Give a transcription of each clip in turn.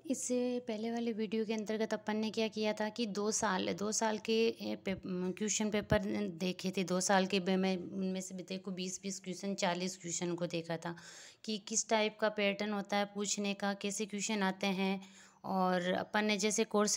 इससे पहले वाले वीडियो के अंतर्गत अपन ने क्या किया था कि 2 साल के क्वेश्चन पेपर देखे थे। 2 साल के मैं उनमें से भी देखो 20-20 क्वेश्चन 40 क्वेश्चन को देखा था कि किस टाइप का पैटर्न होता है पूछने का, कैसे क्वेश्चन आते हैं। और अपन ने जैसे कोर्स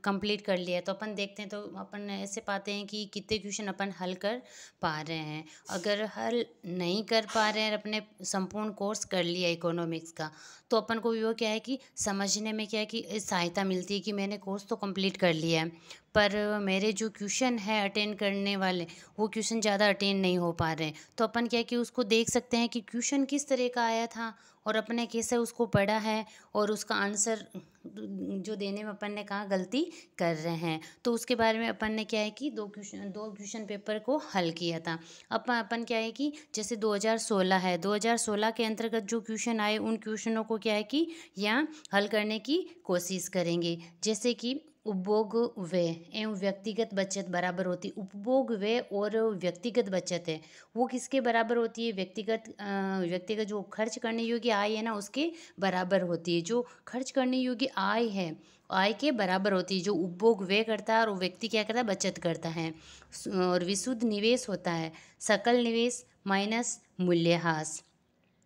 कंप्लीट कर लिया तो अपन देखते हैं तो अपन ऐसे पाते हैं कि कितने क्वेश्चन अपन हल कर पा रहे हैं। अगर हल नहीं कर पा रहे हैं, अपने संपूर्ण कोर्स कर लिया इकोनॉमिक्स का, तो अपन को वो क्या है कि समझने में क्या है कि सहायता मिलती है कि मैंने कोर्स तो कंप्लीट कर लिया है, पर मेरे जो क्वेश्चन है अटेंड करने वाले, वो क्वेश्चन ज़्यादा अटेंड नहीं हो पा रहे हैं। तो अपन क्या है कि उसको देख सकते हैं कि क्वेश्चन किस तरह का आया था और अपने कैसे उसको पढ़ा है, और उसका आंसर जो देने में अपन ने कहाँ गलती कर रहे हैं, तो उसके बारे में अपन ने क्या है कि दो क्वेश्चन पेपर को हल किया था। अपन क्या है कि जैसे 2016 है, 2016 के अंतर्गत जो क्वेश्चन आए उन क्वेश्चनों को क्या है कि यहाँ हल करने की कोशिश करेंगे। जैसे कि उपभोग व्यय एवं व्यक्तिगत बचत बराबर होती है। उपभोग व्यय और व्यक्तिगत बचत है वो किसके बराबर होती है? व्यक्तिगत जो खर्च करने योग्य आय है ना, उसके बराबर होती है। जो खर्च करने योग्य आय है, आय के बराबर होती है। जो उपभोग व्यय करता है और वो व्यक्ति क्या करता है? बचत करता है। और विशुद्ध निवेश होता है सकल निवेश माइनस मूल्यह्रास।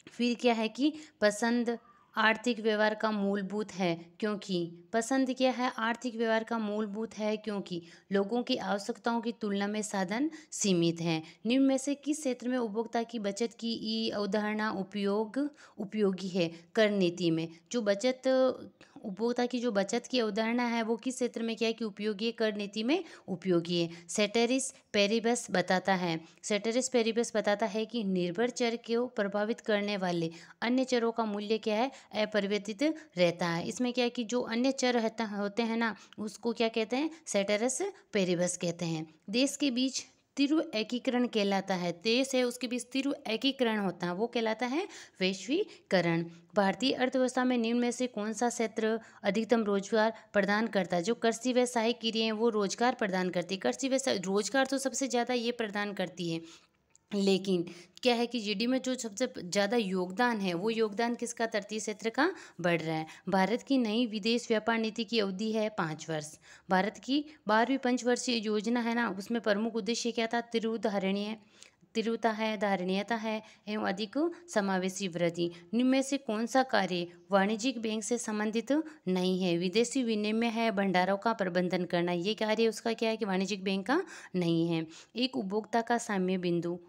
फिर क्या है कि पसंद आर्थिक व्यवहार का मूलभूत है, क्योंकि पसंद क्या है? आर्थिक व्यवहार का मूलभूत है क्योंकि लोगों की आवश्यकताओं की तुलना में साधन सीमित हैं। निम्न में से किस क्षेत्र में उपभोक्ता की बचत की अवधारणा उपयोगी है? कर नीति में जो बचत, उपभोक्ता की जो बचत की अवधारणा है वो किस क्षेत्र में क्या है कि उपयोगी है? कर नीति में उपयोगी है। सेटेरिस पेरिबस बताता है कि निर्भर चर को प्रभावित करने वाले अन्य चरों का मूल्य क्या है? अपरिवर्तित रहता है। इसमें क्या है कि जो अन्य चर होते हैं ना, उसको क्या कहते हैं? सेटेरिस पेरिबस कहते हैं। देश के बीच तीव्र एकीकरण कहलाता है। देश है उसके बीच तीव्र एकीकरण होता है, वो कहलाता है वैश्वीकरण। भारतीय अर्थव्यवस्था में निम्न में से कौन सा क्षेत्र अधिकतम रोजगार प्रदान करता है? जो कृषि व सहायक क्रियाएं हैं वो रोजगार प्रदान करती है। कृषि व रोजगार तो सबसे ज़्यादा ये प्रदान करती है, लेकिन क्या है कि जीडी में जो सबसे ज़्यादा योगदान है वो योगदान किसका? तृतीय क्षेत्र का बढ़ रहा है। भारत की नई विदेश व्यापार नीति की अवधि है 5 वर्ष। भारत की 12वीं पंचवर्षीय योजना है ना, उसमें प्रमुख उद्देश्य क्या था? धारणीयता है एवं अधिक समावेशी वृद्धि। निम्न में से कौन सा कार्य वाणिज्यिक बैंक से संबंधित नहीं है? विदेशी विनिमय है, भंडारों का प्रबंधन करना, ये कार्य उसका क्या है कि वाणिज्यिक बैंक का नहीं है। एक उपभोक्ता का साम्य बिंदु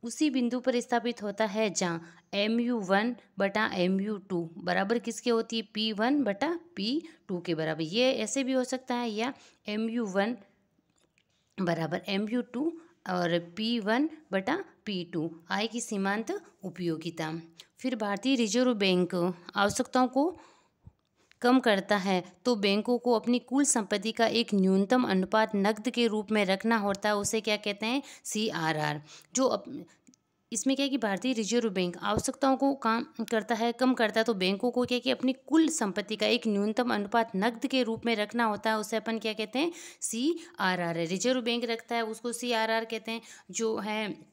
उसी बिंदु पर स्थापित होता है जहाँ MU1/MU2 बराबर किसके होती है? P1/P2 के बराबर। ये ऐसे भी हो सकता है, या MU1 बराबर MU2 और P1/P2। आय की सीमांत उपयोगिता। फिर भारतीय रिजर्व बैंक आवश्यकताओं को कम करता है तो बैंकों को अपनी कुल संपत्ति का एक न्यूनतम अनुपात नकद के रूप में रखना होता है। उसे क्या कहते हैं? CRR। इसमें क्या है कि भारतीय रिजर्व बैंक आवश्यकताओं को कम करता है तो बैंकों को क्या कि अपनी कुल संपत्ति का एक न्यूनतम अनुपात नकद के रूप में रखना होता है। उसे अपन क्या कहते हैं? CRR है। रिजर्व बैंक रखता है उसको CRR कहते हैं। जो है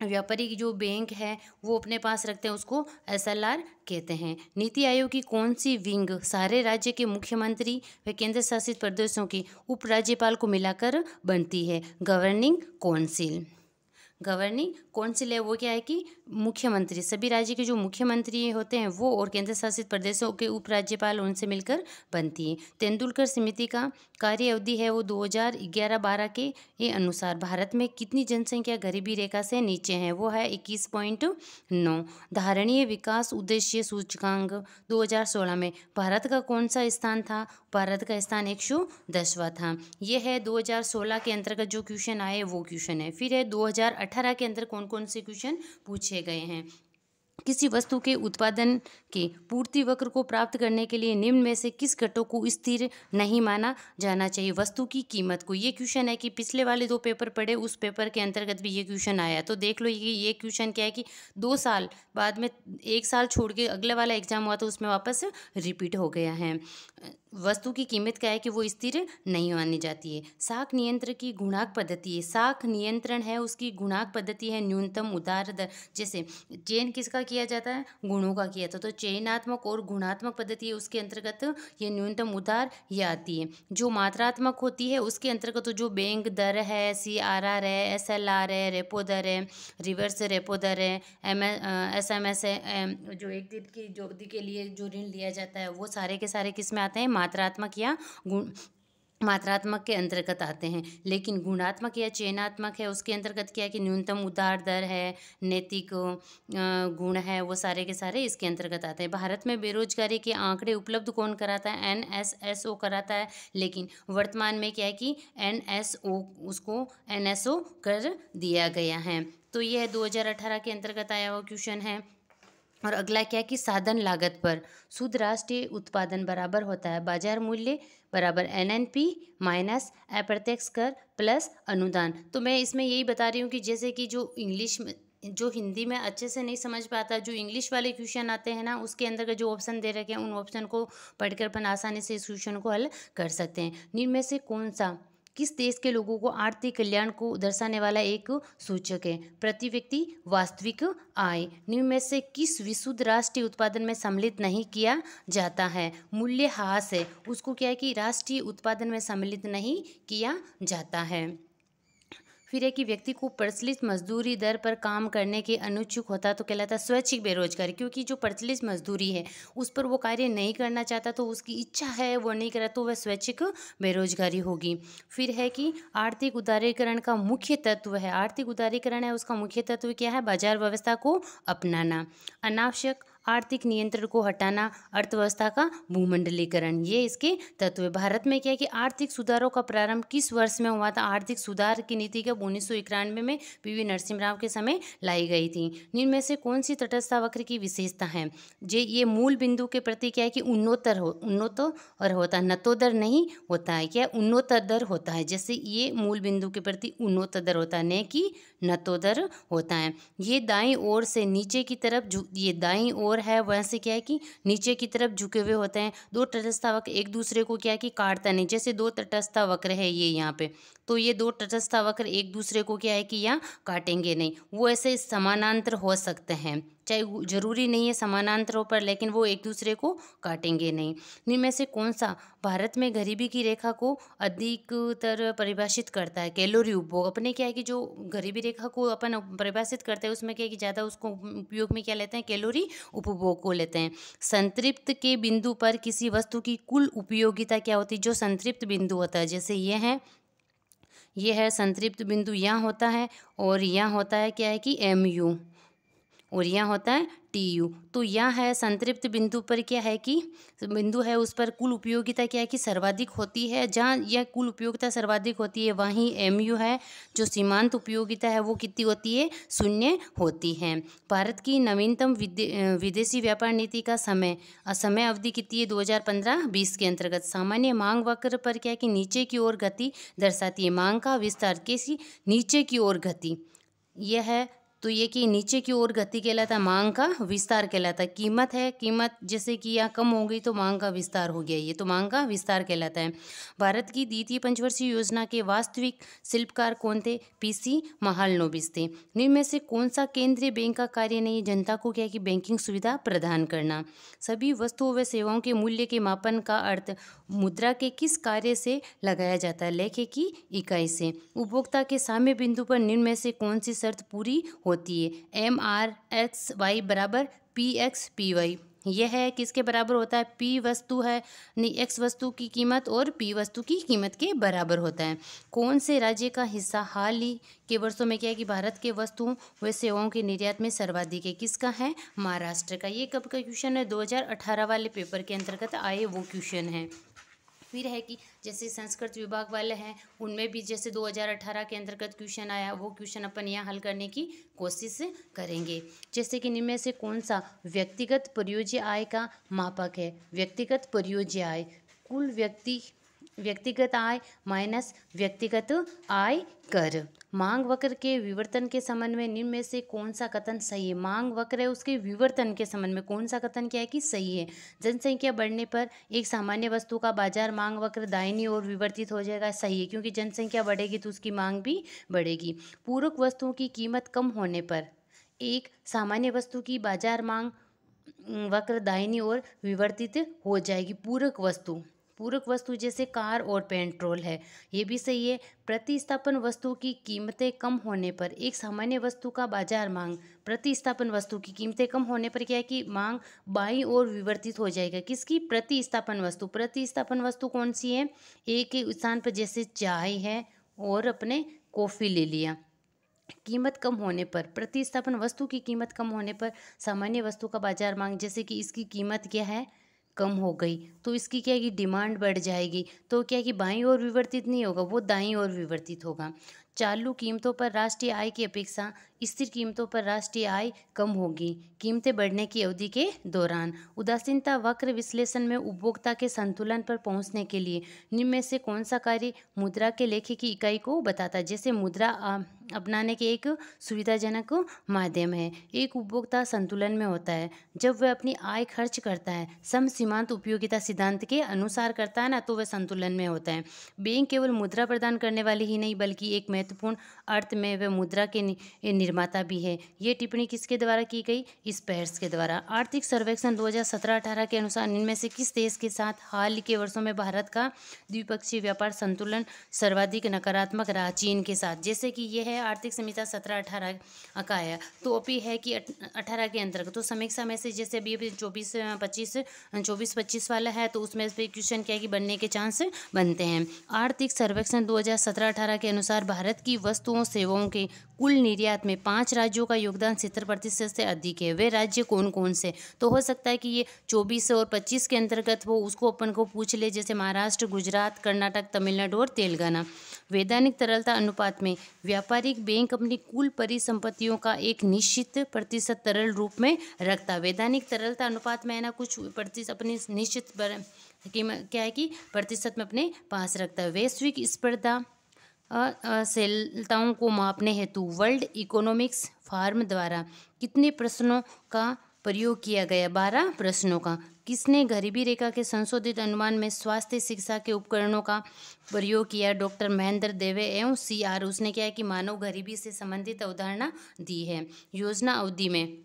व्यापारिक जो बैंक है वो अपने पास रखते हैं उसको SLR कहते हैं। नीति आयोग की कौन सी विंग सारे राज्य के मुख्यमंत्री व केंद्र शासित प्रदेशों के उपराज्यपाल को मिलाकर बनती है? गवर्निंग काउंसिल है वो क्या है कि मुख्यमंत्री, सभी राज्य के जो मुख्यमंत्री होते हैं वो और केंद्र शासित प्रदेशों के उपराज्यपाल उनसे मिलकर बनती है। तेंदुलकर समिति का कार्य अवधि है वो 2011-12 के अनुसार भारत में कितनी जनसंख्या गरीबी रेखा से नीचे है? वो है 21.9। धारणीय विकास उद्देश्य सूचकांक 2016 में भारत का कौन सा स्थान था? भारत का स्थान 110वां था। ये है 2016 के अंतर्गत जो क्वेश्चन आए वो क्वेश्चन है। फिर है 2018 के अंदर कौन कौन से क्वेश्चन पूछे गए हैं। किसी वस्तु के उत्पादन के पूर्ति वक्र को प्राप्त करने के लिए निम्न में से किस घटक को स्थिर नहीं माना जाना चाहिए? वस्तु की कीमत को। ये क्वेश्चन है कि पिछले वाले 2 पेपर पढ़े उस पेपर के अंतर्गत भी ये क्वेश्चन आया, तो देख लो ये क्वेश्चन क्या है कि 2 साल बाद में 1 साल छोड़ के अगले वाला एग्जाम हुआ तो उसमें वापस रिपीट हो गया है। वस्तु की कीमत क्या है कि वो स्थिर नहीं मानी जाती है। साख नियंत्रण की गुणांक पद्धति है। साख नियंत्रण है उसकी गुणांक पद्धति है न्यूनतम उधार दर। जैसे चेन किसका किया जाता है? गुणों का किया जाता है। तो चयनात्मक और गुणात्मक पद्धति है, उसके अंतर्गत ये न्यूनतम उधार ये आती है। जो मात्रात्मक होती है उसके अंतर्गत तो जो बैंक दर है, CRR है, SLR है, रेपो दर है, रिवर्स रेपो दर है, SMS है, जो एक दिन की जो अवधि के लिए जो ऋण लिया जाता है, वो सारे के सारे किस में आते हैं? मात्रात्मक या गुण मात्रात्मक के अंतर्गत आते हैं। लेकिन गुणात्मक या चयनात्मक है, उसके अंतर्गत क्या है कि न्यूनतम उधार दर है, नैतिक गुण है, वो सारे के सारे इसके अंतर्गत आते हैं। भारत में बेरोजगारी के आंकड़े उपलब्ध कौन कराता है? NSSO कराता है। लेकिन वर्तमान में क्या है कि NSO उसको NSO कर दिया गया है। तो यह 2018 के अंतर्गत आया हुआ क्वेश्चन है। और अगला क्या है कि साधन लागत पर शुद्ध राष्ट्रीय उत्पादन बराबर होता है बाजार मूल्य बराबर NNP माइनस अप्रत्यक्ष कर प्लस अनुदान। तो मैं इसमें यही बता रही हूँ कि जैसे कि जो इंग्लिश में जो हिंदी में अच्छे से नहीं समझ पाता, जो इंग्लिश वाले क्वेश्चन आते हैं ना, उसके अंदर का जो ऑप्शन दे रखे हैं उन ऑप्शन को पढ़कर अपन आसानी से इस क्वेश्चन को हल कर सकते हैं। निम्न में से कौन सा किस देश के लोगों को आर्थिक कल्याण को दर्शाने वाला एक सूचक है? प्रति व्यक्ति वास्तविक आय। निम्न में से किस विशुद्ध राष्ट्रीय उत्पादन में सम्मिलित नहीं किया जाता है? मूल्यह्रास है, उसको क्या है कि राष्ट्रीय उत्पादन में सम्मिलित नहीं किया जाता है। फिर है कि व्यक्ति को प्रचलित मजदूरी दर पर काम करने के अनुच्छुक होता है तो कहलाता है स्वैच्छिक बेरोजगारी, क्योंकि जो प्रचलित मजदूरी है उस पर वो कार्य नहीं करना चाहता, तो उसकी इच्छा है वो नहीं करा, तो वह स्वैच्छिक बेरोजगारी होगी। फिर है कि आर्थिक उदारीकरण का मुख्य तत्व है, आर्थिक उदारीकरण है उसका मुख्य तत्व क्या है? बाजार व्यवस्था को अपनाना, अनावश्यक आर्थिक नियंत्रण को हटाना, अर्थव्यवस्था का भूमंडलीकरण, ये इसके तत्व है। भारत में क्या है कि आर्थिक सुधारों का प्रारंभ किस वर्ष में हुआ था? आर्थिक सुधार की नीति कब? 1991 में PV नरसिम्हा राव के समय लाई गई थी। निम्न में से कौन सी तटस्थ वक्र की विशेषता है? ये मूल बिंदु के प्रति क्या है कि उन्नतोत्तर होता है, नतोदर नहीं होता है, क्या उन्नतोत्तर होता है। जैसे ये मूल बिंदु के प्रति उन्नतोत्तर होता है, न कि नतोदर होता है। ये दाईं ओर से नीचे की तरफ ये दाईं ओर है, वैसे क्या है कि नीचे की तरफ झुके हुए होते हैं। दो तटस्थ वक्र एक दूसरे को क्या है कि काटता नहीं, जैसे दो तटस्थ वक्र है ये यहाँ पे, तो ये दो तटस्थ वक्र एक दूसरे को क्या है कि यहाँ काटेंगे नहीं, वो ऐसे समानांतर हो सकते हैं, चाहे जरूरी नहीं है समानांतर हो पर, लेकिन वो एक दूसरे को काटेंगे नहीं। इनमें में से कौन सा भारत में गरीबी की रेखा को अधिकतर परिभाषित करता है? कैलोरी उपभोग। अपने क्या है कि जो गरीबी रेखा को अपन परिभाषित करते हैं उसमें क्या है कि ज़्यादा उसको उपयोग में क्या लेते हैं? कैलोरी उपभोग को लेते हैं। संतृप्त के बिंदु पर किसी वस्तु की कुल उपयोगिता क्या होती है? जो संतृप्त बिंदु होता है, जैसे ये है संतृप्त बिंदु, यहाँ होता है, और यहाँ होता है क्या है कि MU, और यहाँ होता है TU। तो यहाँ है संतृप्त बिंदु पर क्या है कि बिंदु है उस पर कुल उपयोगिता क्या है कि सर्वाधिक होती है, जहाँ यह कुल उपयोगिता सर्वाधिक होती है वहीं MU है, जो सीमांत उपयोगिता है वो कितनी होती है? 0 होती है। भारत की नवीनतम विदेशी व्यापार नीति का समय अवधि कितनी है? 2015-20 के अंतर्गत। सामान्य मांग वक्र पर क्या है कि नीचे की ओर गति दर्शाती है, मांग का विस्तार कैसी? नीचे की ओर गति, यह है, तो ये कि नीचे की ओर गति कहलाता है, मांग का विस्तार कहलाता है। कीमत है, कीमत जैसे कि यहाँ कम हो गई तो मांग का विस्तार हो गया, ये तो मांग का विस्तार कहलाता है। भारत की द्वितीय पंचवर्षीय योजना के वास्तविक शिल्पकार कौन थे? PC महालनोबिस थे। निम्न में से कौन सा केंद्रीय बैंक का कार्य नहीं? जनता को क्या है कि बैंकिंग सुविधा प्रदान करना। सभी वस्तुओं व सेवाओं के मूल्य के मापन का अर्थ मुद्रा के किस कार्य से लगाया जाता है? लेखे की इकाई से। उपभोक्ता के साम्य बिंदु पर निम्न में से कौन सी शर्त पूरी होती है? MRXY बराबर PXPY। यह है किसके बराबर होता है? P वस्तु है, नहीं, X वस्तु की कीमत और P वस्तु की कीमत के बराबर होता है। कौन से राज्य का हिस्सा हाल ही के वर्षों में क्या है कि भारत के वस्तुओं व सेवाओं के निर्यात में सर्वाधिक है? किसका है? महाराष्ट्र का। ये कब का क्वेश्चन है? 2018 वाले पेपर के अंतर्गत आए वो क्वेश्चन है। फिर है कि जैसे संस्कृत विभाग वाले हैं उनमें भी जैसे 2018 के अंतर्गत क्वेश्चन आया, वो क्वेश्चन अपन यहाँ हल करने की कोशिश करेंगे। जैसे कि निम्न में से कौन सा व्यक्तिगत परियोज्य आय का मापक है? व्यक्तिगत परियोज्य आय, कुल व्यक्तिगत आय माइनस व्यक्तिगत आय कर। मांग वक्र के विवर्तन के संबंध में निम्न में से कौन सा कथन सही है? मांग वक्र है उसके विवर्तन के संबंध में कौन सा कथन क्या है कि सही है? जनसंख्या बढ़ने पर एक सामान्य वस्तु का बाजार मांग वक्र दाहिनी ओर विवर्तित हो जाएगा, सही है, क्योंकि जनसंख्या बढ़ेगी तो उसकी मांग भी बढ़ेगी। पूरक वस्तुओं की कीमत कम होने पर एक सामान्य वस्तु की बाजार मांग वक्र दाहिनी ओर विवर्तित हो जाएगी। पूरक वस्तु जैसे कार और पेट्रोल है, ये भी सही है। प्रतिस्थापन वस्तु की कीमतें कम होने पर एक सामान्य वस्तु का बाजार मांग, प्रतिस्थापन वस्तु की कीमतें कम होने पर क्या है कि मांग बाईं ओर विवर्तित हो जाएगा। किसकी? प्रतिस्थापन वस्तु। प्रतिस्थापन वस्तु कौन सी है? एक के स्थान पर जैसे चाय है और अपने कॉफ़ी ले लिया। कीमत कम होने पर, प्रतिस्थापन वस्तु की कीमत कम होने पर सामान्य वस्तु का बाजार मांग, जैसे कि इसकी कीमत क्या है? कम हो गई, तो इसकी क्या है कि डिमांड बढ़ जाएगी। तो क्या है कि बाईं ओर विवर्तित नहीं होगा, वो दाईं ओर विवर्तित होगा। चालू कीमतों पर राष्ट्रीय आय की अपेक्षा स्थिर कीमतों पर राष्ट्रीय आय कम होगी कीमतें बढ़ने की अवधि के दौरान। उदासीनता वक्र विश्लेषण में उपभोक्ता के संतुलन पर पहुंचने के लिए निम्न में से कौन सा कार्य मुद्रा के लेखे की इकाई को बताता है? जैसे मुद्रा अपनाने के एक सुविधाजनक माध्यम है। एक उपभोक्ता संतुलन में होता है जब वह अपनी आय खर्च करता है, सम सीमांत उपयोगिता सिद्धांत के अनुसार करता है ना, तो वह संतुलन में होता है। बैंक केवल मुद्रा प्रदान करने वाली ही नहीं बल्कि एक महत्वपूर्ण अर्थ में वह मुद्रा के निर्माता भी है। ये टिप्पणी किसके द्वारा की गई? स्पेयर्स के द्वारा। आर्थिक सर्वेक्षण 2017-18 के अनुसार इनमें से किस देश के साथ हाल के वर्षों में भारत का द्विपक्षीय व्यापार संतुलन सर्वाधिक नकारात्मक रहा? चीन के साथ। जैसे कि यह है आर्थिक समीक्षा 17-18 का है, तो अभी है कि 18 के अंतर्गत। तो समीक्षा में से जैसे अभी 24-25 वाला है, तो उसमें से क्वेश्चन क्या है कि बनने के चांस बनते हैं। आर्थिक सर्वेक्षण 2017-18 के अनुसार भारत की वस्तुओं सेवाओं के कुल निर्यात में 5 राज्यों का योगदान 70% से अधिक है। वे राज्य कौन कौन से? तो हो सकता है कि ये 24 और 25 के अंतर्गत हो, उसको अपन को पूछ ले, जैसे महाराष्ट्र, गुजरात, कर्नाटक, तमिलनाडु और तेलंगाना। वैधानिक तरलता अनुपात में व्यापारिक बैंक अपनी कुल परिसंपत्तियों का एक निश्चित प्रतिशत तरल रूप में रखता है। वैधानिक तरलता अनुपात में है ना, कुछ प्रतिशत अपनी निश्चित क्या है कि प्रतिशत में अपने पास रखता है। वैश्विक स्पर्धा असलताओं को मापने हेतु वर्ल्ड इकोनॉमिक्स फोरम द्वारा कितने प्रश्नों का प्रयोग किया गया? 12 प्रश्नों का। किसने गरीबी रेखा के संशोधित अनुमान में स्वास्थ्य शिक्षा के उपकरणों का प्रयोग किया? डॉक्टर महेंद्र देवे एवं CR। उसने क्या है कि मानव गरीबी से संबंधित अवधारणा दी है। योजना अवधि में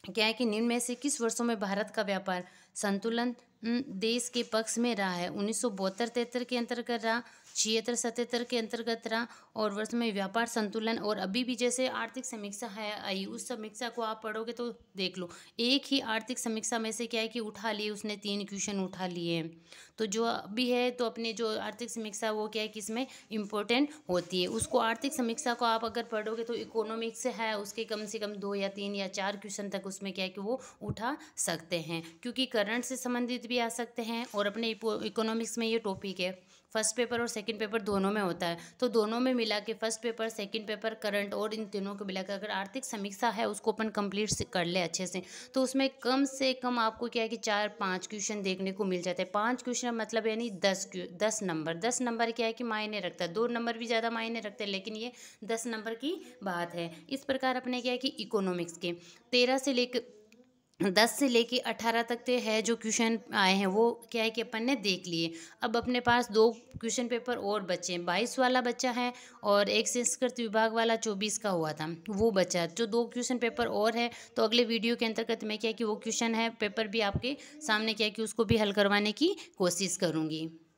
क्या है कि निम्न में से किस वर्षों में भारत का व्यापार संतुलन देश के पक्ष में रहा है? 1972-73 के अंतर्गत रहा, 76-77 के अंतर्गत रहा, और वर्ष में व्यापार संतुलन। और अभी भी जैसे आर्थिक समीक्षा है आई, उस समीक्षा को आप पढ़ोगे तो देख लो, एक ही आर्थिक समीक्षा में से क्या है कि उठा लिए, उसने 3 क्वेश्चन उठा लिए। तो जो अभी है, तो अपनी जो आर्थिक समीक्षा वो क्या है कि इसमें इम्पोर्टेंट होती है। उसको आर्थिक समीक्षा को आप अगर पढ़ोगे तो इकोनॉमिक्स है, उसके कम से कम 2 या 3 या 4 क्वेश्चन तक उसमें क्या है कि वो उठा सकते हैं, क्योंकि करंट से संबंधित भी आ सकते हैं। और अपने इकोनॉमिक्स में ये टॉपिक है, फर्स्ट पेपर और सेकंड पेपर दोनों में होता है, तो दोनों में मिला के first paper, second paper, current और इन तीनों को मिलाकर अगर आर्थिक समीक्षा है उसको अपन कंप्लीट कर ले अच्छे से, तो उसमें कम से कम आपको क्या है कि 4-5 क्वेश्चन देखने को मिल जाते हैं। 5 क्वेश्चन मतलब यानी 10 नंबर। 10 नंबर क्या है कि मायने रखता है, 2 नंबर भी ज़्यादा मायने रखते हैं, लेकिन ये 10 नंबर की बात है। इस प्रकार अपने क्या है कि इकोनॉमिक्स के 10 से लेके 18 तक के है जो क्वेश्चन आए हैं, वो क्या है कि अपन ने देख लिए। अब अपने पास 2 क्वेश्चन पेपर और बचे हैं, 22 वाला बच्चा है और एक संस्कृत विभाग वाला 24 का हुआ था, वो बचा। जो 2 क्वेश्चन पेपर और है, तो अगले वीडियो के अंतर्गत मैं क्या है कि वो क्वेश्चन है पेपर भी आपके सामने क्या है कि उसको भी हल करवाने की कोशिश करूँगी।